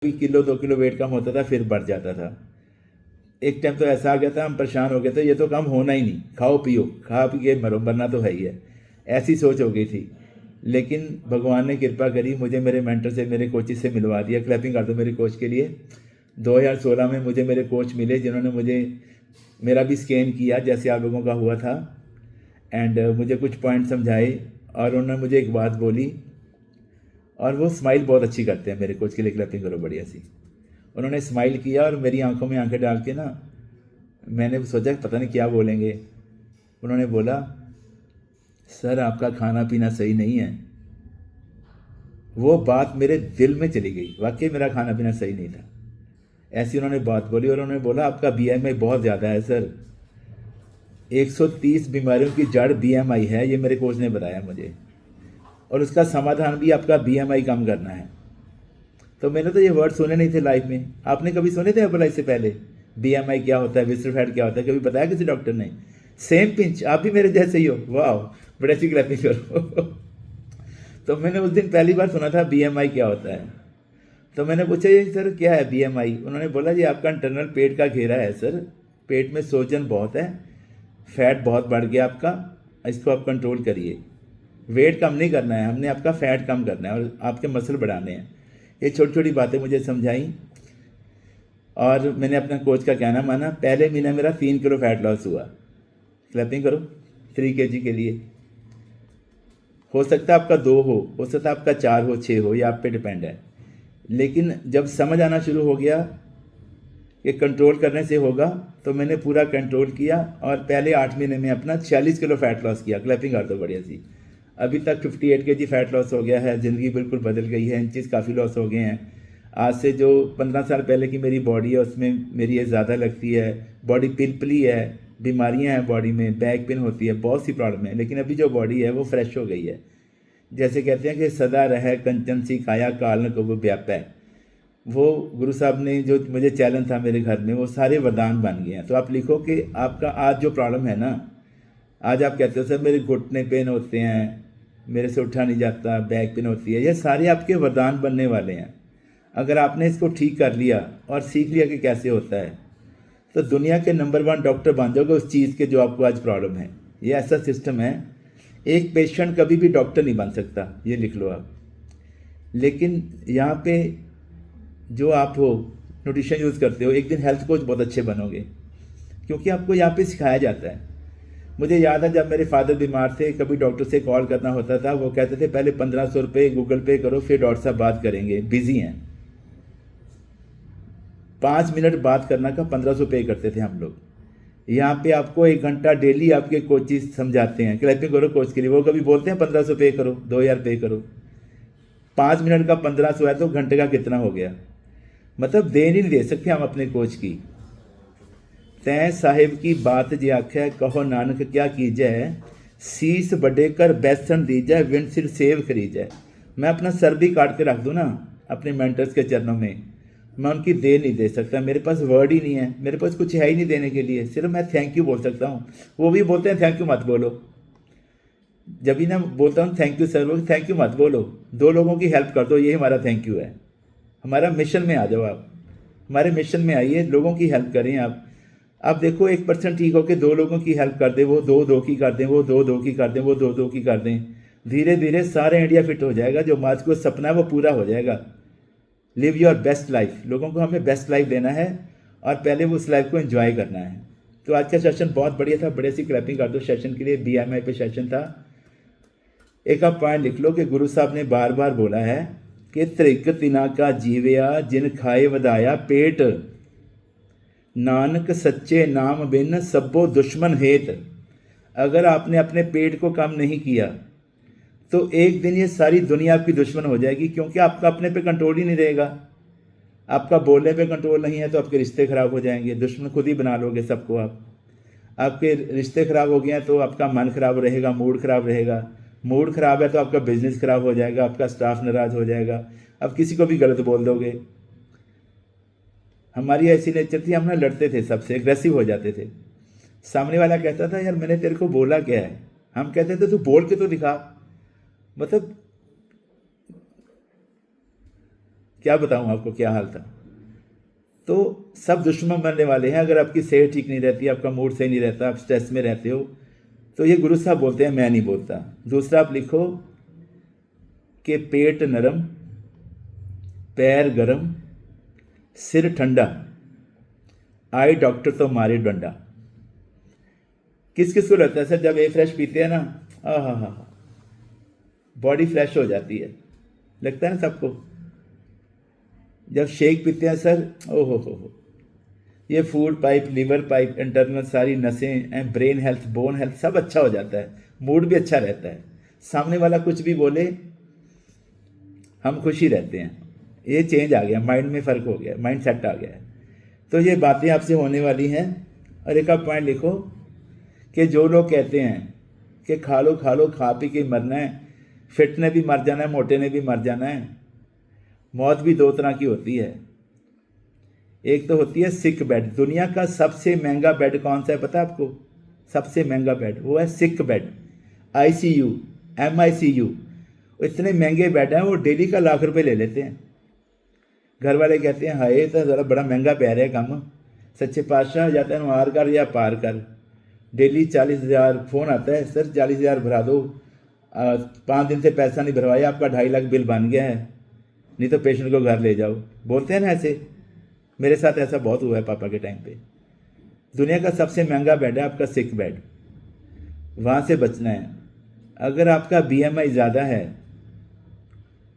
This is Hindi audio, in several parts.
भी किलो 2 किलो वेट कम होता था फिर बढ़ जाता था। एक टाइम तो ऐसा आ गया था, हम परेशान हो गए थे, ये तो कम होना ही नहीं, खाओ पियो, खा पी के मरो, मरना तो है ही है, ऐसी सोच हो गई थी। लेकिन भगवान ने कृपा करी, मुझे मेरे मेंटर से, मेरे कोचिज से मिलवा दिया। क्लैपिंग कर दो मेरे कोच के लिए। 2016 में मुझे मेरे कोच मिले जिन्होंने मुझे मेरा भी स्कैन किया जैसे आप लोगों का हुआ था, एंड मुझे कुछ पॉइंट समझाए, और उन्होंने मुझे एक बात बोली, और वो स्माइल बहुत अच्छी करते हैं मेरे कोच के लिए, क्लैपिंग करो बढ़िया सी। उन्होंने स्माइल किया और मेरी आंखों में आंखें डाल के ना, मैंने सोचा पता नहीं क्या बोलेंगे। उन्होंने बोला, सर आपका खाना पीना सही नहीं है। वो बात मेरे दिल में चली गई, वाकई मेरा खाना पीना सही नहीं था। ऐसी उन्होंने बात बोली, और उन्होंने बोला आपका बीएमआई बहुत ज़्यादा है सर, 130 बीमारियों की जड़ बीएमआई है, ये मेरे कोच ने बताया मुझे, और उसका समाधान भी आपका बीएमआई कम करना है। तो मैंने तो ये वर्ड सुने नहीं थे लाइफ में। आपने कभी सुने थे अप्लाई से पहले? बीएमआई क्या होता है, विस्टर फैट क्या होता है, कभी बताया किसी डॉक्टर ने? सेम पिंच, आप भी मेरे जैसे ही हो, वाह, बड़े अच्छी क्लैपिंग करो। तो मैंने उस दिन पहली बार सुना था बीएमआई क्या होता है। तो मैंने पूछा ये सर क्या है बीएमआई? उन्होंने बोला जी आपका इंटरनल पेट का घेरा है सर, पेट में सोजन बहुत है, फैट बहुत बढ़ गया आपका, इसको आप कंट्रोल करिए। वेट कम नहीं करना है हमने, आपका फैट कम करना है और आपके मसल बढ़ाने हैं। ये छोटी छोटी बातें मुझे समझाई, और मैंने अपना कोच का कहना माना। पहले महीने मेरा 3 किलो फैट लॉस हुआ। क्लैपिंग करो 3 kg के लिए। हो सकता है आपका 2 हो सकता है आपका 4 हो, 6 हो, ये आप पे डिपेंड है। लेकिन जब समझ आना शुरू हो गया कि कंट्रोल करने से होगा, तो मैंने पूरा कंट्रोल किया, और पहले 8 महीने में अपना 46 किलो फैट लॉस किया। क्लैपिंग कर दो बढ़िया सी। अभी तक 58 kg फैट लॉस हो गया है, ज़िंदगी बिल्कुल बदल गई है, इंचेस काफ़ी लॉस हो गए हैं। आज से जो 15 साल पहले की मेरी बॉडी है उसमें मेरी एज ज़्यादा लगती है, बॉडी पिलपली है, बीमारियां हैं बॉडी में, बैक पेन होती है, बहुत सी प्रॉब्लम है, लेकिन अभी जो बॉडी है वो फ्रेश हो गई है। जैसे कहते हैं कि सदा रह कंचन सी काया, काल न कबू व्यापै। वो गुरु साहब ने जो मुझे चैलेंज था मेरे घर में, वो सारे वरदान बन गए हैं। तो आप लिखो कि आपका आज जो प्रॉब्लम है ना, आज आप कहते हो सर मेरे घुटने पेन होते हैं, मेरे से उठा नहीं जाता, बैक पेन होती है, ये सारे आपके वरदान बनने वाले हैं। अगर आपने इसको ठीक कर लिया और सीख लिया कि कैसे होता है, तो दुनिया के नंबर 1 डॉक्टर बन जाओगे उस चीज़ के जो आपको आज प्रॉब्लम है। ये ऐसा सिस्टम है, एक पेशेंट कभी भी डॉक्टर नहीं बन सकता, ये लिख लो आप। लेकिन यहाँ पे जो आप हो, न्यूट्रिशन यूज़ करते हो, एक दिन हेल्थ कोच बहुत अच्छे बनोगे, क्योंकि आपको यहाँ पे सिखाया जाता है। मुझे याद है जब मेरे फादर बीमार थे, कभी डॉक्टर से कॉल करना होता था, वो कहते थे पहले 1500 रुपये गूगल पे करो, फिर डॉक्टर साहब बात करेंगे, बिजी हैं। 5 मिनट बात करना का 1500 पे करते थे हम लोग। यहाँ पे आपको 1 घंटा डेली आपके कोचिज समझाते हैं, क्लैपिंग करो कोच के लिए, वो कभी बोलते हैं 1500 पे करो, 2000 पे करो। 5 मिनट का 1500 है तो घंटे का कितना हो गया? मतलब देन ही नहीं दे सकते हम अपने कोच की। तैं साहिब की बात जे आख्या, कहो नानक क्या कीजै, शीस बड़े कर बैसन दीजै, विंड सिर सेव खरीजै। मैं अपना सर भी काट के रख दूँ ना अपने मेंटर्स के चरणों में, मैं उनकी दे नहीं दे सकता, मेरे पास वर्ड ही नहीं है, मेरे पास कुछ है ही नहीं देने के लिए, सिर्फ मैं थैंक यू बोल सकता हूँ। वो भी बोलते हैं थैंक यू मत बोलो। जब भी ना बोलता हूँ थैंक यू सर, वो थैंक यू मत बोलो, 2 लोगों की हेल्प कर दो, ये हमारा थैंक यू है। हमारा मिशन में आ जाओ आप, हमारे मिशन में आइए, लोगों की हेल्प करें आप। अब देखो 1% ठीक हो के 2 लोगों की हेल्प कर दे, वो 2 की कर दें, वो 2 की कर दें, वो 2 की कर दें, धीरे धीरे सारे इंडिया फिट हो जाएगा। जो आज को सपना है वो पूरा हो जाएगा। Live your best life. लोगों को हमें बेस्ट लाइफ देना है, और पहले वो उस लाइफ को एंजॉय करना है। तो आज का सेशन बहुत बढ़िया था, बड़े सी क्लैपिंग कर दो सेशन के लिए। बीएमआई पे सेशन था। एक आप पॉइंट लिख लो कि गुरु साहब ने बार बार बोला है कि त्रिक तिना का जीवया, जिन खाए वधाया पेट, नानक सच्चे नाम बिन सब्बो दुश्मन हेत। अगर आपने अपने पेट को कम नहीं किया तो एक दिन ये सारी दुनिया आपकी दुश्मन हो जाएगी, क्योंकि आपका अपने पे कंट्रोल ही नहीं रहेगा। आपका बोलने पे कंट्रोल नहीं है तो आपके रिश्ते खराब हो जाएंगे, दुश्मन खुद ही बना लोगे सबको आप। आपके रिश्ते खराब हो गए हैं तो आपका मन खराब रहेगा, मूड खराब रहेगा। मूड खराब है तो आपका बिजनेस खराब हो जाएगा, आपका स्टाफ नाराज हो जाएगा, आप किसी को भी गलत बोल दोगे। हमारी ऐसी नेचर थी, हम ना लड़ते थे सबसे, एग्रेसिव हो जाते थे। सामने वाला कहता था यार मैंने तेरे को बोला क्या है, हम कहते थे तू बोल के तो दिखा। मतलब क्या बताऊं आपको क्या हाल था। तो सब दुश्मन बनने वाले हैं अगर आपकी सेहत ठीक नहीं रहती, आपका मूड सही नहीं रहता, आप स्ट्रेस में रहते हो। तो ये गुरु साहब बोलते हैं, मैं नहीं बोलता। दूसरा आप लिखो कि पेट नरम, पैर गरम, सिर ठंडा, आई डॉक्टर तो मारे डंडा। किस किस को लगता है सर जब ए फ्रेश पीते हैं ना, हा, बॉडी फ्रेश हो जाती है, लगता है ना सबको। जब शेक पीते हैं सर, ओहो हो, ये food pipe, liver pipe, internal सारी नसें and brain health, bone health सब अच्छा हो जाता है, मूड भी अच्छा रहता है। सामने वाला कुछ भी बोले हम खुश ही रहते हैं। ये चेंज आ गया, माइंड में फ़र्क हो गया, माइंड सेट आ गया है। तो ये बातें आपसे होने वाली हैं। और एक आप पॉइंट लिखो कि जो लोग कहते हैं कि खा लो खा पी के मरना है, फिट ने भी मर जाना है, मोटे ने भी मर जाना है। मौत भी दो तरह की होती है। एक तो होती है सिक बेड। दुनिया का सबसे महंगा बेड कौन सा है पता है आपको? सबसे महंगा बेड वो है सिक बेड, ICU, MICU। इतने महंगे बेड हैं, वो डेली का लाख रुपए ले लेते हैं। घर वाले कहते हैं हाय तो ज़रा बड़ा महंगा पै रहा है काम, सच्चे पातशाह या तो मार कर या पार कर। डेली 40,000 फ़ोन आता है, सर 40,000 भरा दो, 5 दिन से पैसा नहीं भरवाया, आपका 2.5 लाख बिल बन गया है, नहीं तो पेशेंट को घर ले जाओ। बोलते हैं ना ऐसे। मेरे साथ ऐसा बहुत हुआ है पापा के टाइम पे। दुनिया का सबसे महंगा बेड है आपका सिक बेड, वहाँ से बचना है। अगर आपका BMI ज़्यादा है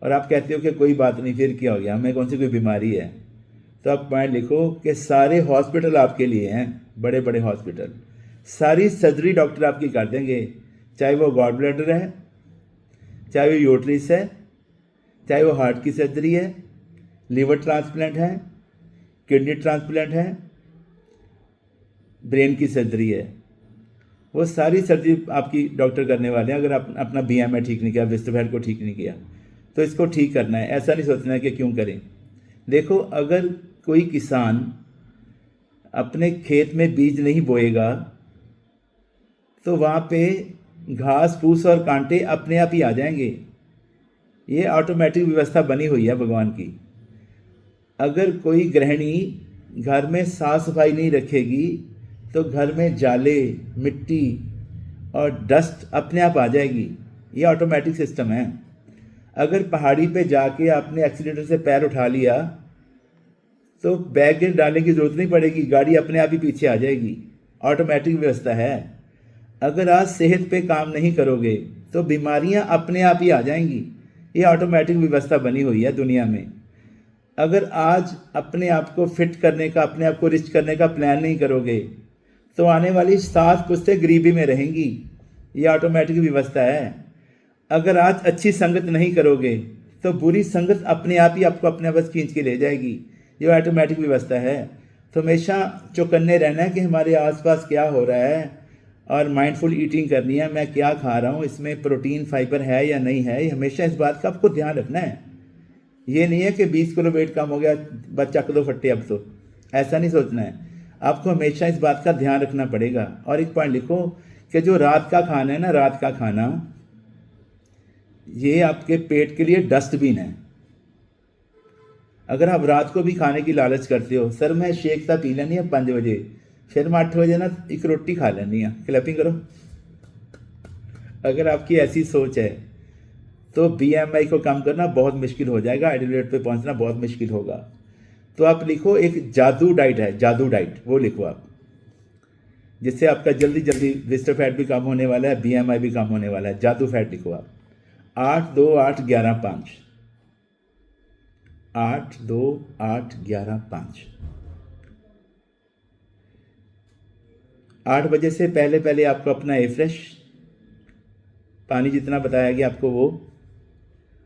और आप कहते हो कि कोई बात नहीं फिर क्या हो गया, हमें कौन सी कोई बीमारी है, तो आप पॉइंट लिखो कि सारे हॉस्पिटल आपके लिए हैं, बड़े बड़े हॉस्पिटल। सारी सर्जरी डॉक्टर आपकी कर देंगे, चाहे वो गॉड ब्लैडर है, चाहे वो यूट्रिस है, चाहे वो हार्ट की सर्जरी है, लीवर ट्रांसप्लांट है, किडनी ट्रांसप्लांट है, ब्रेन की सर्जरी है। वो सारी सर्जरी आपकी डॉक्टर करने वाले हैं। अगर आप अपना BMI ठीक नहीं किया, वेस्टरफैट को ठीक नहीं किया, तो इसको ठीक करना है। ऐसा नहीं सोचना है कि क्यों करें। देखो, अगर कोई किसान अपने खेत में बीज नहीं बोएगा तो वहाँ पे घास फूस और कांटे अपने आप ही आ जाएंगे। ये ऑटोमेटिक व्यवस्था बनी हुई है भगवान की। अगर कोई गृहिणी घर में साफ सफाई नहीं रखेगी तो घर में जाले, मिट्टी और डस्ट अपने आप आ जाएगी। ये ऑटोमेटिक सिस्टम है। अगर पहाड़ी पे जाके आपने एक्सीलेटर से पैर उठा लिया तो बैग डालने की ज़रूरत नहीं पड़ेगी, गाड़ी अपने आप ही पीछे आ जाएगी। ऑटोमेटिक व्यवस्था है। अगर आज सेहत पे काम नहीं करोगे तो बीमारियां अपने आप ही आ जाएंगी। ये ऑटोमेटिक व्यवस्था बनी हुई है दुनिया में। अगर आज अपने आप को फिट करने का, अपने आप को रिच करने का प्लान नहीं करोगे तो आने वाली 7 पुश्तें गरीबी में रहेंगी। ये ऑटोमेटिक व्यवस्था है। अगर आज अच्छी संगत नहीं करोगे तो बुरी संगत अपने आप ही आपको अपने बस खींच के ले जाएगी। ये ऑटोमेटिक व्यवस्था है। तो हमेशा चौकन्ने रहना है कि हमारे आसपास क्या हो रहा है, और माइंडफुल ईटिंग करनी है। मैं क्या खा रहा हूँ, इसमें प्रोटीन फाइबर है या नहीं है, हमेशा इस बात का आपको ध्यान रखना है। ये नहीं है कि 20 किलो वेट कम हो गया, बस चक दो फट्टे अब तो, ऐसा नहीं सोचना है। आपको हमेशा इस बात का ध्यान रखना पड़ेगा। और एक पॉइंट लिखो कि जो रात का खाना है ना, रात का खाना, ये आपके पेट के लिए डस्टबिन है। अगर आप रात को भी खाने की लालच करते हो, सर मैं शेक सा पी लेनी है 5 बजे, फिर मैं 8 बजे ना एक रोटी खा लेनी है, क्लैपिंग करो। अगर आपकी ऐसी सोच है तो BMI को कम करना बहुत मुश्किल हो जाएगा, आइडियल वेट पे पहुंचना बहुत मुश्किल होगा। तो आप लिखो एक जादू डाइट है, जादू डाइट, वो लिखो आप, जिससे आपका जल्दी जल्दी विस्टर फैट भी कम होने वाला है, BMI भी कम होने वाला है। जादू फैट लिखो आप, 8-2-8-11-5, 8-2-8-11-5। 8 बजे से पहले पहले आपको अपना फ्रेश पानी जितना बताया गया आपको वो,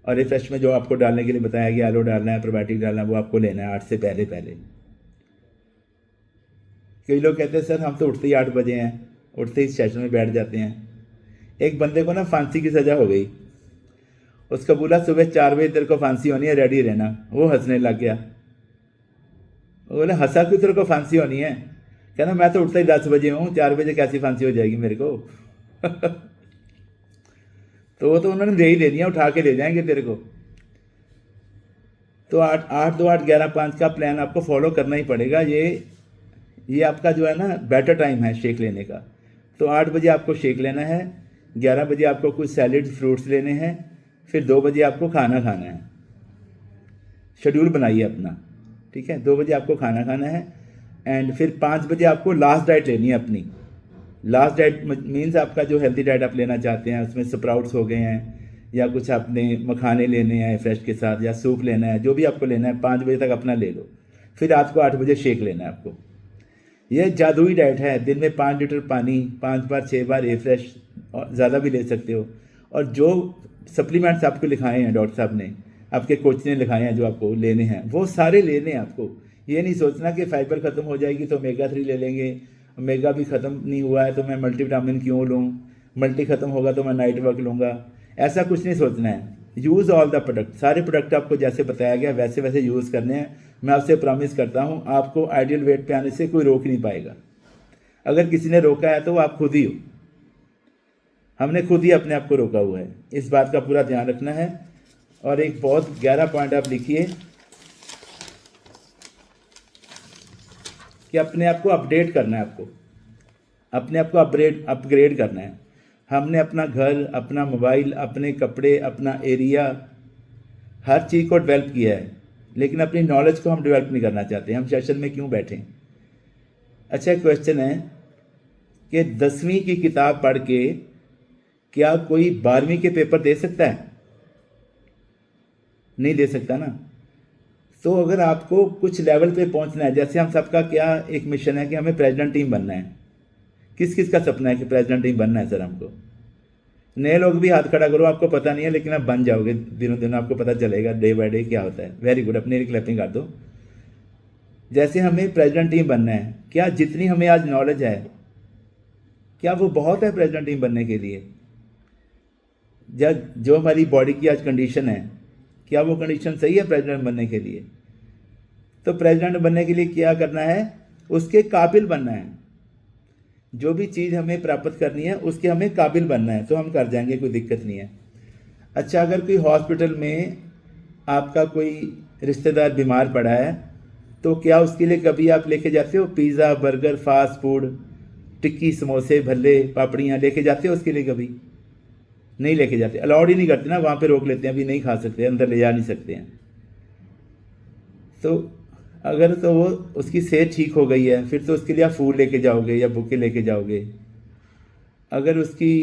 और फ्रेश में जो आपको डालने के लिए बताया गया, आलू डालना है, प्रोबायोटिक डालना है, वो आपको लेना है 8 से पहले पहले। कई लोग कहते हैं सर हम तो उठते ही 8 बजे हैं, उठते ही स्टेशन में बैठ जाते हैं। एक बंदे को ना फांसी की सज़ा हो गई, उसका बोला सुबह 4 बजे तेरे को फांसी होनी है, रेडी रहना। वो हंसने लग गया। वो बोले हंसा क्यों, तेरे को फांसी होनी है? कहना मैं तो उठता ही 10 बजे हूँ, 4 बजे कैसी फांसी हो जाएगी मेरे को। तो वो तो उन्होंने दे ही दे दिया, उठा के ले जाएंगे तेरे को। तो 8 8 2 8 11 5 का प्लान आपको फॉलो करना ही पड़ेगा। ये आपका जो है ना बेटर टाइम है शेक लेने का। तो 8 बजे आपको शेक लेना है, 11 बजे आपको कुछ सैलेड फ्रूट्स लेने हैं, फिर 2 बजे आपको खाना खाना है। शेड्यूल बनाइए अपना, ठीक है। 2 बजे आपको खाना खाना है एंड फिर 5 बजे आपको लास्ट डाइट लेनी है अपनी। लास्ट डाइट मीन्स आपका जो हेल्दी डाइट आप लेना चाहते हैं, उसमें स्प्राउट्स हो गए हैं या कुछ आपने मखाने लेने हैं फ्रेश के साथ, या सूप लेना है, जो भी आपको लेना है 5 बजे तक अपना ले लो। फिर रात को 8 बजे शेक लेना है आपको। यह जादुई डाइट है। दिन में 5 लीटर पानी, 5 बार 6 बार ए फ्रेश, और ज़्यादा भी ले सकते हो। और जो सप्लीमेंट्स आपको लिखाए हैं डॉक्टर साहब ने, आपके कोच ने लिखाए हैं जो आपको लेने हैं, वो सारे लेने हैं आपको। ये नहीं सोचना कि फाइबर ख़त्म हो जाएगी तो ओमेगा 3 ले लेंगे, ओमेगा भी ख़त्म नहीं हुआ है तो मैं मल्टीविटामिन क्यों लूँ, मल्टी ख़त्म होगा तो मैं नाइट वर्क लूँगा। ऐसा कुछ नहीं सोचना है। यूज़ ऑल द प्रोडक्ट, सारे प्रोडक्ट आपको जैसे बताया गया वैसे वैसे यूज़ करने हैं। मैं आपसे प्रॉमिस करता हूँ आपको आइडियल वेट पे आने से कोई रोक नहीं पाएगा। अगर किसी ने रोका है तो वो आप खुद ही हो। हमने खुद ही अपने आप को रोका हुआ है। इस बात का पूरा ध्यान रखना है। और एक बहुत गहरा पॉइंट आप लिखिए कि अपने आप को अपडेट करना है, आपको अपने आप को अपग्रेड करना है। हमने अपना घर, अपना मोबाइल, अपने कपड़े, अपना एरिया, हर चीज़ को डेवलप किया है, लेकिन अपनी नॉलेज को हम डेवलप नहीं करना चाहते। हम सेशन में क्यों बैठें? अच्छा क्वेश्चन है कि 10वीं की किताब पढ़ के क्या कोई 12वीं के पेपर दे सकता है? नहीं दे सकता ना। तो अगर आपको कुछ लेवल पे पहुंचना है, जैसे हम सबका क्या एक मिशन है कि हमें प्रेसिडेंट टीम बनना है। किस किस का सपना है कि प्रेसिडेंट टीम बनना है? सर हमको। नए लोग भी हाथ खड़ा करो, आपको पता नहीं है लेकिन आप बन जाओगे दिनों दिन, आपको पता चलेगा डे बाय डे क्या होता है। वेरी गुड, अपनी क्लैपिंग कर दो। जैसे हमें प्रेसिडेंट टीम बनना है, क्या जितनी हमें आज नॉलेज है क्या वो बहुत है प्रेसिडेंट टीम बनने के लिए? जो हमारी बॉडी की आज कंडीशन है, क्या वो कंडीशन सही है प्रेसिडेंट बनने के लिए? तो प्रेसिडेंट बनने के लिए क्या करना है? उसके काबिल बनना है। जो भी चीज़ हमें प्राप्त करनी है उसके हमें काबिल बनना है, तो हम कर जाएंगे, कोई दिक्कत नहीं है। अच्छा, अगर कोई हॉस्पिटल में आपका कोई रिश्तेदार बीमार पड़ा है तो क्या उसके लिए कभी आप लेके जाते हो पिज़्ज़ा, बर्गर, फास्ट फूड, टिक्की, समोसे, भल्ले, पापड़ियाँ लेके जाते हो उसके लिए? कभी नहीं लेके जाते। अलाउड ही नहीं करते ना, वहाँ पे रोक लेते हैं, अभी नहीं खा सकते, अंदर ले जा नहीं सकते हैं। तो अगर तो वो उसकी सेहत ठीक हो गई है फिर तो उसके लिए आप फूल लेके जाओगे या बुके लेके जाओगे। अगर उसकी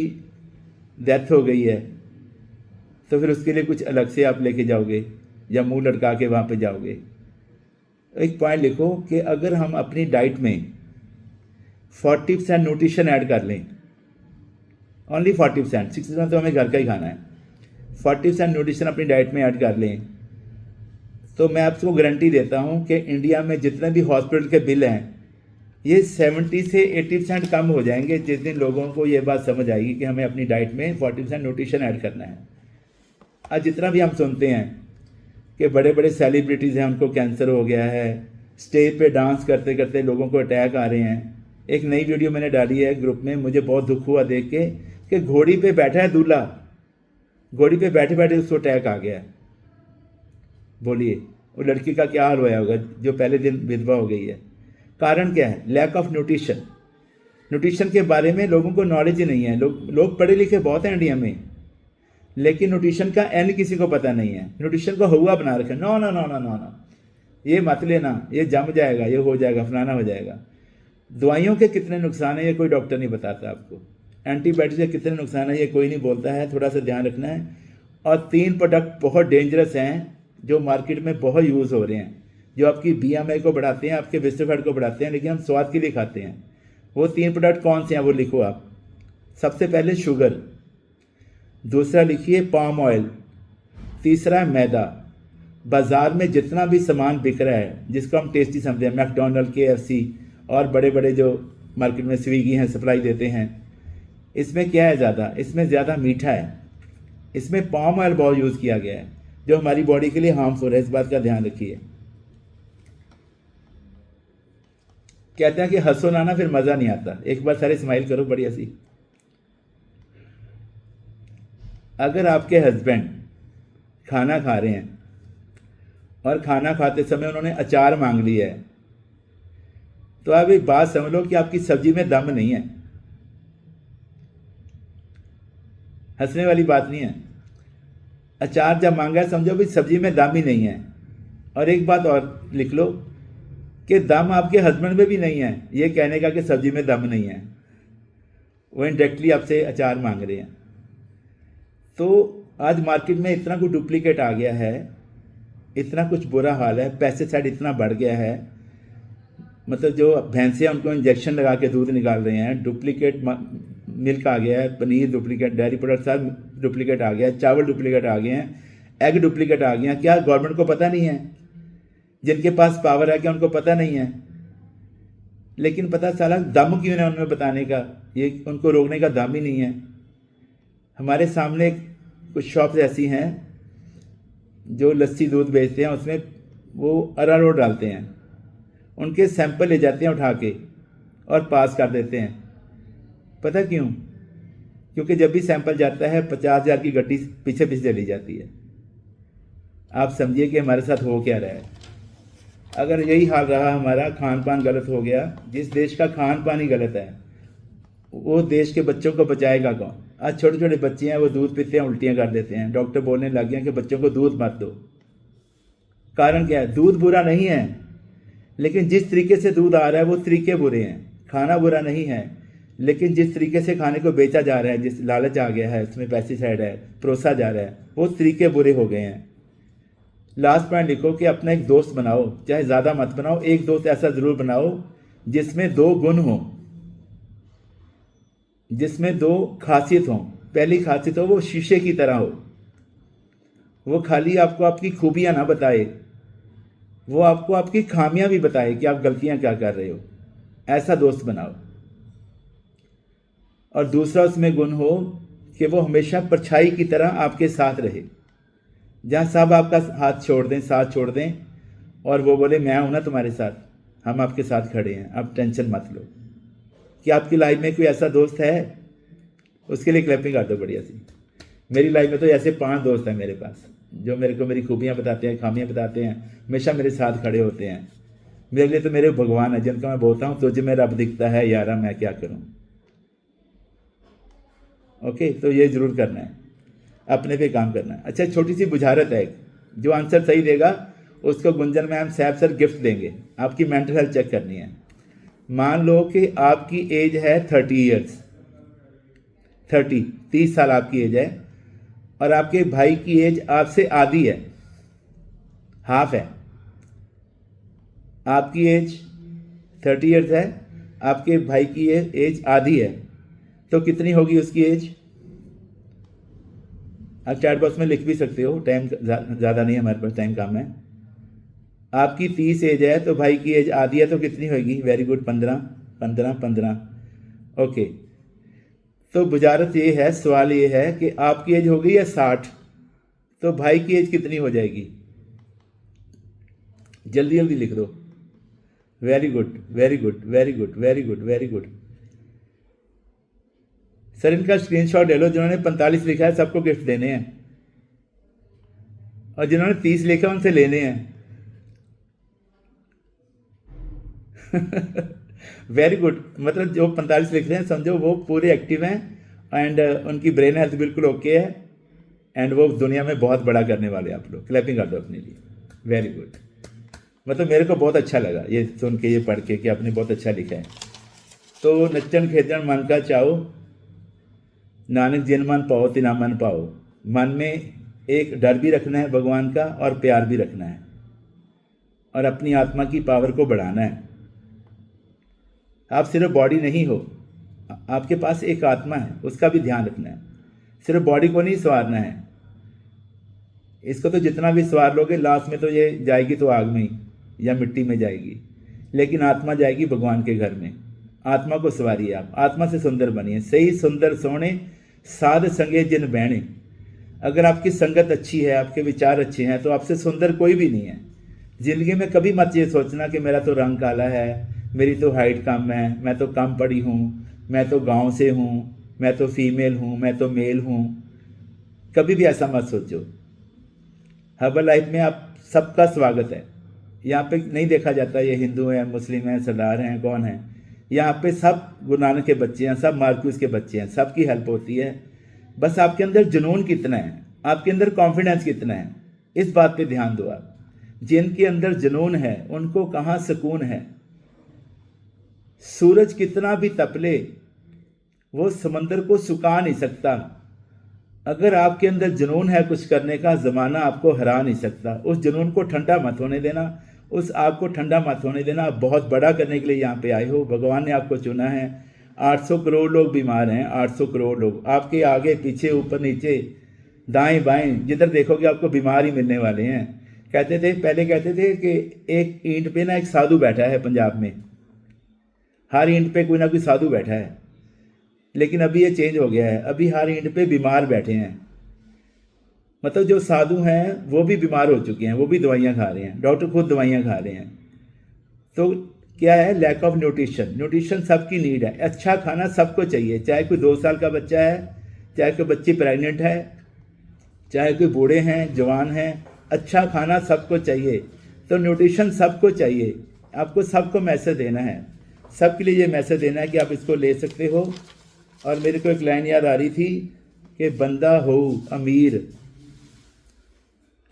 डेथ हो गई है तो फिर उसके लिए कुछ अलग से आप लेके जाओगे या मुंह लटका के वहाँ पे जाओगे। एक पॉइंट लिखो कि अगर हम अपनी डाइट में 40% न्यूट्रिशन ऐड कर लें, ओनली 40%, 60% तो हमें घर का ही खाना है, 40% न्यूट्रिशन अपनी डाइट में ऐड कर लें, तो मैं आपको गारंटी देता हूं कि इंडिया में जितने भी हॉस्पिटल के बिल हैं ये 70 से 80% कम हो जाएंगे जिस दिन लोगों को ये बात समझ आएगी कि हमें अपनी डाइट में 40% न्यूट्रिशन ऐड करना है। आज जितना भी हम सुनते हैं कि बड़े बड़े सेलिब्रिटीज़ हैं उनको कैंसर हो गया है, स्टेज पे डांस करते करते लोगों को अटैक आ रहे हैं। एक नई वीडियो मैंने डाली है ग्रुप में, मुझे बहुत दुख हुआ देख के कि घोड़ी पे बैठा है दूल्हा, घोड़ी पे बैठे बैठे उसको अटैक आ गया है। बोलिए वो लड़की का क्या हाल हुआ होगा जो पहले दिन विधवा हो गई है। कारण क्या है? Lack of nutrition. न्यूट्रिशन के बारे में लोगों को नॉलेज ही नहीं है। लोग पढ़े लिखे बहुत हैं इंडिया में, लेकिन न्यूट्रिशन का एंड किसी को पता नहीं है। न्यूट्रिशन को हुआ बना रखा, no no no no no no, ये मत लेना, ये जम जाएगा, ये हो जाएगा, फलाना हो जाएगा। दवाइयों के कितने नुकसान है ये कोई डॉक्टर नहीं बताता आपको। एंटीबायोटिक के कितने नुकसान है ये कोई नहीं बोलता है, थोड़ा सा ध्यान रखना है। और 3 प्रोडक्ट बहुत डेंजरस हैं जो मार्केट में बहुत यूज़ हो रहे हैं, जो आपकी BMI को बढ़ाते हैं, आपके विस्टर फैट को बढ़ाते हैं, लेकिन हम स्वाद के लिए खाते हैं। वो 3 प्रोडक्ट कौन से हैं वो लिखो आप। सबसे पहले शुगर, दूसरा लिखिए पाम ऑयल, तीसरा है मैदा। बाज़ार में जितना भी सामान बिक रहा है जिसको हम टेस्टी समझते हैं, मैकडोनल्ड, KFC और बड़े बड़े जो मार्केट में स्विगी हैं सप्लाई देते हैं, इसमें क्या है ज़्यादा? इसमें ज़्यादा मीठा है। इसमें पाम ऑयल बहुत यूज़ किया गया है जो हमारी बॉडी के लिए हार्मफुल है, इस बात का ध्यान रखिए। कहते हैं कि हंसो ना फिर मज़ा नहीं आता। एक बार सारे स्माइल करो बढ़िया सी। अगर आपके हस्बैंड खाना खा रहे हैं और खाना खाते समय उन्होंने अचार मांग लिया है, तो आप एक बात समझ लो कि आपकी सब्जी में दम नहीं है। हंसने वाली बात नहीं है। अचार जब मांगा है समझो भाई सब्जी में दम ही नहीं है। और एक बात और लिख लो कि दम आपके हस्बैंड में भी नहीं है, ये कहने का कि सब्जी में दम नहीं है। वो इनडायरेक्टली आपसे अचार मांग रहे हैं। तो आज मार्केट में इतना कुछ डुप्लीकेट आ गया है, इतना कुछ बुरा हाल है, पेस्टिसाइड इतना बढ़ गया है, मतलब जो भैंसे उनको इंजेक्शन लगा के दूध निकाल रहे हैं, डुप्लीकेट मिल्क आ गया है, पनीर डुप्लीकेट, डेयरी प्रोडक्ट सब डुप्लीकेट आ गया है, चावल डुप्लीकेट आ गए हैं, एग डुप्लीकेट आ गए हैं। क्या गवर्नमेंट को पता नहीं है? जिनके पास पावर है क्या उनको पता नहीं है? लेकिन पता चला दम क्यों है उनमें बताने का, ये उनको रोकने का दम ही नहीं है। हमारे सामने कुछ शॉप्स ऐसी हैं जो लस्सी दूध बेचते हैं, उसमें वो अरारोट डालते हैं, उनके सैंपल ले जाते हैं उठा के और पास कर देते हैं। पता क्यों? क्योंकि जब भी सैंपल जाता है 50,000 की गड्डी पीछे पीछे चली जाती है। आप समझिए कि हमारे साथ हो क्या रहा है। अगर यही हाल रहा, हमारा खान पान गलत हो गया, जिस देश का खान पान ही गलत है, वो देश के बच्चों को बचाएगा कौन? आज छोटे छोटे बच्चे हैं, वो दूध पीते हैं, उल्टियाँ कर देते हैं, डॉक्टर बोलने लग गए हैं कि बच्चों को दूध मत दो। कारण क्या है? दूध बुरा नहीं है, लेकिन जिस तरीके से दूध आ रहा है वो तरीके बुरे हैं। खाना बुरा नहीं है, लेकिन जिस तरीके से खाने को बेचा जा रहा है, जिस लालच आ गया है, उसमें पेस्टिसाइड है, परोसा जा रहा है, वो तरीके बुरे हो गए हैं। लास्ट पॉइंट लिखो कि अपना एक दोस्त बनाओ, चाहे ज़्यादा मत बनाओ, एक दोस्त ऐसा ज़रूर बनाओ जिसमें 2 गुण हो, जिसमें 2 खासियत हो। पहली खासियत हो वो शीशे की तरह हो, वो खाली आपको आपकी खूबियां ना बताए, वो आपको आपकी खामियां भी बताए कि आप गलतियां क्या कर रहे हो। ऐसा दोस्त बनाओ। और दूसरा उसमें गुण हो कि वो हमेशा परछाई की तरह आपके साथ रहे, जहाँ सब आपका हाथ छोड़ दें, साथ छोड़ दें, और वो बोले मैं हूं ना तुम्हारे साथ, हम आपके साथ खड़े हैं, आप टेंशन मत लो। कि आपकी लाइफ में कोई ऐसा दोस्त है? उसके लिए क्लैपिंग कर दो बढ़िया सी। मेरी लाइफ में तो ऐसे 5 दोस्त हैं मेरे पास, जो मेरे को मेरी खूबियाँ बताते हैं, खामियाँ बताते हैं, हमेशा मेरे साथ खड़े होते हैं। मेरे लिए तो मेरे भगवान है, जिनका मैं बोलता हूँ तुझे में रब दिखता है यारा, मैं क्या करूँ। ओके, तो ये ज़रूर करना है, अपने पे काम करना है। अच्छा, छोटी सी बुझारत है, जो आंसर सही देगा उसको Gunjan ma'am Saif sir gift देंगे। आपकी मेंटल हेल्थ चेक करनी है। मान लो कि आपकी एज है 30 ईयर्स, 30 साल आपकी एज है, और आपके भाई की एज आपसे आधी है, हाफ है। आपकी एज 30 ईयर्स है, आपके भाई की एज आधी है, तो कितनी होगी उसकी एज? आप चैट बॉक्स में लिख भी सकते हो, टाइम ज़्यादा नहीं है हमारे पास, टाइम कम है। आपकी 30 एज है तो भाई की एज आधी है, तो कितनी होगी? Very good, 15 15 15। ओके, तो बुझारत ये है, सवाल ये है कि आपकी एज हो गई है 60, तो भाई की एज कितनी हो जाएगी? जल्दी जल्दी लिख दो। Very good very good very good very good very good. Sir इनका स्क्रीनशॉट ले लो, जिन्होंने 45 लिखा है सबको गिफ्ट देने हैं, और जिन्होंने 30 लिखा उनसे लेने हैं। वेरी गुड, मतलब जो 45 लिख रहे हैं समझो वो पूरे एक्टिव हैं, एंड उनकी ब्रेन हेल्थ बिल्कुल ओके है, एंड वो दुनिया में बहुत बड़ा करने वाले हैं। आप लोग क्लैपिंग कर दो अपने लिए। वेरी गुड, मतलब मेरे को बहुत अच्छा लगा ये सुन के, ये पढ़ के कि आपने बहुत अच्छा लिखा है। तो नच्चन खेचन मन का चाहो, नानक जिन मन पाओ तिना मन पाओ। मन में एक डर भी रखना है भगवान का, और प्यार भी रखना है, और अपनी आत्मा की पावर को बढ़ाना है। आप सिर्फ बॉडी नहीं हो, आपके पास एक आत्मा है, उसका भी ध्यान रखना है। सिर्फ बॉडी को नहीं संवारना है, इसको तो जितना भी संवार लोगे लास्ट में तो ये जाएगी तो आग में ही या मिट्टी में जाएगी, लेकिन आत्मा जाएगी भगवान के घर में। आत्मा को संवारिए आप, आत्मा से सुंदर बनिए। सही सुंदर सोने साध संगे जिन बहने। अगर आपकी संगत अच्छी है, आपके विचार अच्छे हैं, तो आपसे सुंदर कोई भी नहीं है। जिंदगी में कभी मत ये सोचना कि मेरा तो रंग काला है, मेरी तो हाइट कम है, मैं तो कम पढ़ी हूँ, मैं तो गांव से हूँ, मैं तो फीमेल हूँ, मैं तो मेल हूँ। कभी भी ऐसा मत सोचो। हर्बल लाइफ में आप सबका स्वागत है। यहाँ पे नहीं देखा जाता ये हिंदू हैं, मुस्लिम हैं, सरदार हैं, कौन है। यहाँ पे सब गुरु नानक के बच्चे हैं, सब मार्क्यूस के बच्चे हैं, सबकी हेल्प होती है। बस आपके अंदर जुनून कितना है, आपके अंदर कॉन्फिडेंस कितना है, इस बात पे ध्यान दो आप। जिनके अंदर जुनून है उनको कहाँ सुकून है। सूरज कितना भी तपले वो समंदर को सुखा नहीं सकता। अगर आपके अंदर जुनून है कुछ करने का, ज़माना आपको हरा नहीं सकता। उस जुनून को ठंडा मत होने देना, उस आग को ठंडा मत होने देना। आप बहुत बड़ा करने के लिए यहाँ पे आए हो, भगवान ने आपको चुना है। 800 करोड़ लोग बीमार हैं, 800 करोड़ लोग आपके आगे पीछे ऊपर नीचे दाएं बाएं जिधर देखोगे आपको बीमार ही मिलने वाले हैं। कहते थे, पहले कहते थे कि एक ईंट पे ना एक साधु बैठा है पंजाब में, हर ईंट पे कोई ना कोई साधु बैठा है। लेकिन अभी ये चेंज हो गया है, अभी हर ईंट पे बीमार बैठे हैं। मतलब जो साधु हैं वो भी बीमार हो चुके हैं, वो भी दवाइयाँ खा रहे हैं, डॉक्टर खुद दवाइयाँ खा रहे हैं। तो क्या है, लैक ऑफ न्यूट्रिशन। न्यूट्रिशन सबकी नीड है। अच्छा खाना सबको चाहिए, चाहे कोई 2 साल का बच्चा है, चाहे कोई बच्ची प्रेग्नेंट है, चाहे कोई बूढ़े हैं, जवान हैं, अच्छा खाना सबको चाहिए। तो न्यूट्रिशन सबको चाहिए। आपको सबको मैसेज देना है, सबके लिए ये मैसेज देना है कि आप इसको ले सकते हो। और मेरे को एक लाइन याद आ रही थी कि बंदा हो अमीर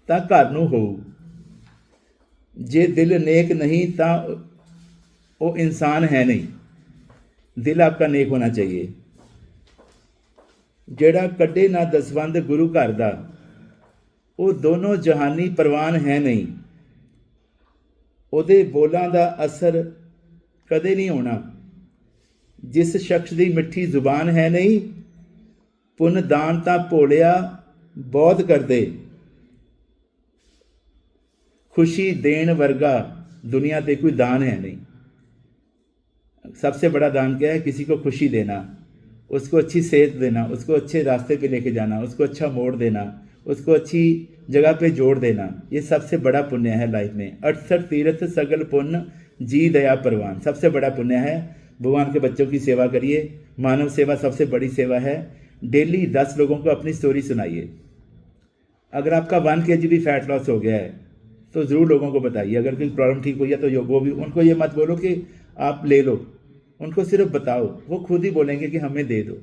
तां घर नूं हो, जे दिल नेक नहीं तां वो इंसान है नहीं। दिल आपका नेक होना चाहिए। ਜਿਹੜਾ ਕੱਢੇ ਨਾ ਦਸਵੰਧ ਗੁਰੂ ਘਰ ਦਾ, ਉਹ ਦੋਨੋਂ ਜਹਾਨੀ ਪ੍ਰਵਾਨ ਹੈ ਨਹੀਂ। ਉਹਦੇ ਬੋਲਾਂ ਦਾ ਅਸਰ ਕਦੇ ਨਹੀਂ ਹੋਣਾ। ਜਿਸ ਸ਼ਖਸ ਦੀ ਮਿੱਠੀ ਜ਼ੁਬਾਨ ਹੈ ਨਹੀਂ, ਪੁੰਨ ਦਾਨ ਤਾਂ ਭੋਲਿਆ ਬਹੁਤ ਕਰਦੇ। खुशी देण वर्गा दुनिया पे कोई दान है नहीं। सबसे बड़ा दान क्या है, किसी को खुशी देना, उसको अच्छी सेहत देना, उसको अच्छे रास्ते पे लेके जाना, उसको अच्छा मोड़ देना, उसको अच्छी जगह पे जोड़ देना। ये सबसे बड़ा पुण्य है लाइफ में। 68 तीर्थ सगल पुण्य जी दया परवान, सबसे बड़ा पुण्य है। भगवान के बच्चों की सेवा करिए, मानव सेवा सबसे बड़ी सेवा है। डेली 10 लोगों को अपनी स्टोरी सुनाइए। अगर आपका 1 kg भी फैट लॉस हो गया है तो ज़रूर लोगों को बताइए। अगर कोई प्रॉब्लम ठीक हुई है तो वो भी, उनको ये मत बोलो कि आप ले लो, उनको सिर्फ बताओ, वो खुद ही बोलेंगे कि हमें दे दो।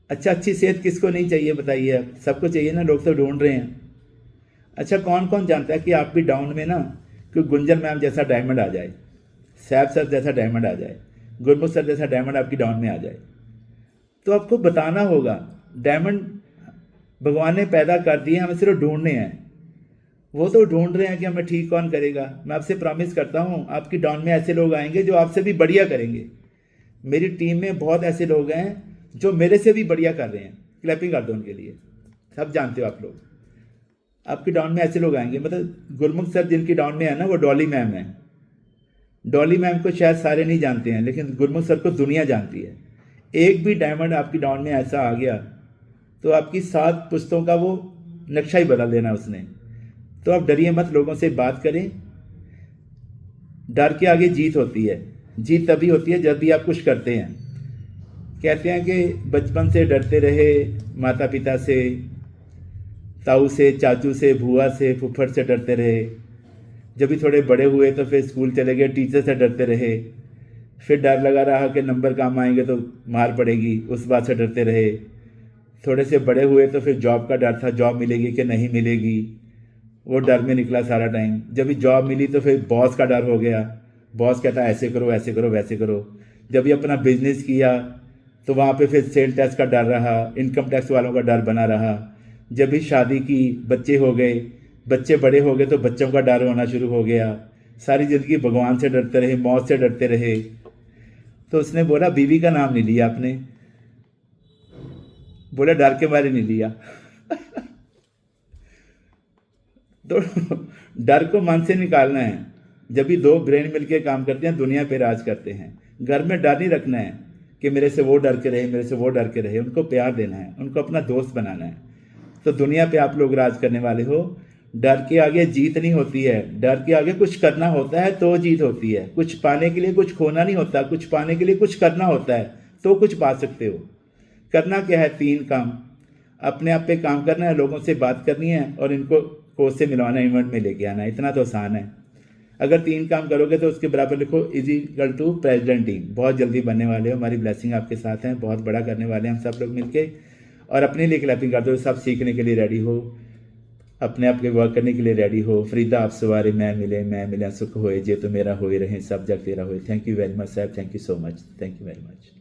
अच्छा, अच्छी सेहत किसको नहीं चाहिए बताइए आप, सबको चाहिए ना, लोग तो ढूंढ रहे हैं। अच्छा, कौन कौन जानता है कि आप भी डाउन में ना कोई गुंजन मैम जैसा डायमंड आ जाए, सैफ सर जैसा डायमंड आ जाए, गुरमुख सर जैसा डायमंड आपकी डाउन में आ जाए, तो आपको बताना होगा। डायमंड भगवान ने पैदा कर दिए, हमें सिर्फ ढूंढने हैं। वो तो ढूंढ रहे हैं कि हमें ठीक कौन करेगा। मैं आपसे प्रॉमिस करता हूँ आपकी डाउन में ऐसे लोग आएंगे जो आपसे भी बढ़िया करेंगे। मेरी टीम में बहुत ऐसे लोग हैं जो मेरे से भी बढ़िया कर रहे हैं। क्लैपिंग कर दो उनके लिए, सब जानते हो आप लोग। आपकी डाउन में ऐसे लोग आएंगे। मतलब गुरमुख सर जिनकी डाउन में है ना, वो डॉली मैम है। डॉली मैम को शायद सारे नहीं जानते हैं, लेकिन गुरमुख सर को दुनिया जानती है। एक भी डायमंड आपकी डाउन में ऐसा आ गया तो आपकी 7 पुश्तों का वो नक्शा ही बदल देना उसने। तो आप डरिए मत, लोगों से बात करें। डर के आगे जीत होती है। जीत तभी होती है जब भी आप कुछ करते हैं। कहते हैं कि बचपन से डरते रहे, माता पिता से, ताऊ से, चाचू से, बुआ से, फुफड़ से डरते रहे। जब भी थोड़े बड़े हुए तो फिर स्कूल चले गए, टीचर से डरते रहे। फिर डर लगा रहा कि नंबर कम आएंगे तो मार पड़ेगी, उस बात से डरते रहे। थोड़े से बड़े हुए तो फिर जॉब का डर था, जॉब मिलेगी कि नहीं मिलेगी, वो डर में निकला सारा टाइम। जब भी जॉब मिली तो फिर बॉस का डर हो गया, बॉस कहता है ऐसे करो, ऐसे करो, वैसे करो। जब भी अपना बिजनेस किया तो वहाँ पे फिर सेल टैक्स का डर रहा, इनकम टैक्स वालों का डर बना रहा। जब भी शादी की, बच्चे हो गए, बच्चे बड़े हो गए तो बच्चों का डर होना शुरू हो गया। सारी ज़िंदगी भगवान से डरते रहे, मौत से डरते रहे। तो उसने बोला बीवी का नाम नहीं लिया आपने, बोला डर के मारे नहीं लिया। तो डर को मन से निकालना है। जब भी 2 ब्रेन मिलके काम करते हैं दुनिया पे राज करते हैं। घर में डर नहीं रखना है कि मेरे से वो डर के रहे, मेरे से वो डर के रहे। उनको प्यार देना है, उनको अपना दोस्त बनाना है। तो दुनिया पे आप लोग राज करने वाले हो। डर के आगे जीत नहीं होती है, डर के आगे कुछ करना होता है तो जीत होती है। कुछ पाने के लिए कुछ खोना नहीं होता, कुछ पाने के लिए कुछ करना होता है तो कुछ पा सकते हो। करना क्या है, 3 काम। अपने आप पे काम करना है, लोगों से बात करनी है और इनको कोच से मिलवाना, इवेंट में लेके आना, इतना तो आसान है। अगर 3 काम करोगे तो उसके बराबर लिखो is equal to president team. बहुत जल्दी बनने वाले हो, हमारी ब्लेसिंग आपके साथ है, बहुत बड़ा करने वाले हैं हम सब लोग मिलके। और अपने लिए क्लैपिंग कर दो, सब सीखने के लिए रेडी हो, अपने आप के वर्क करने के लिए रेडी हो। फरीदा आप सवारे मैं मिले सुख होए, जे तो मेरा होए रहे, सब जग तेरा होए। थैंक यू वेरी मच साहब, thank you so much, thank you very much.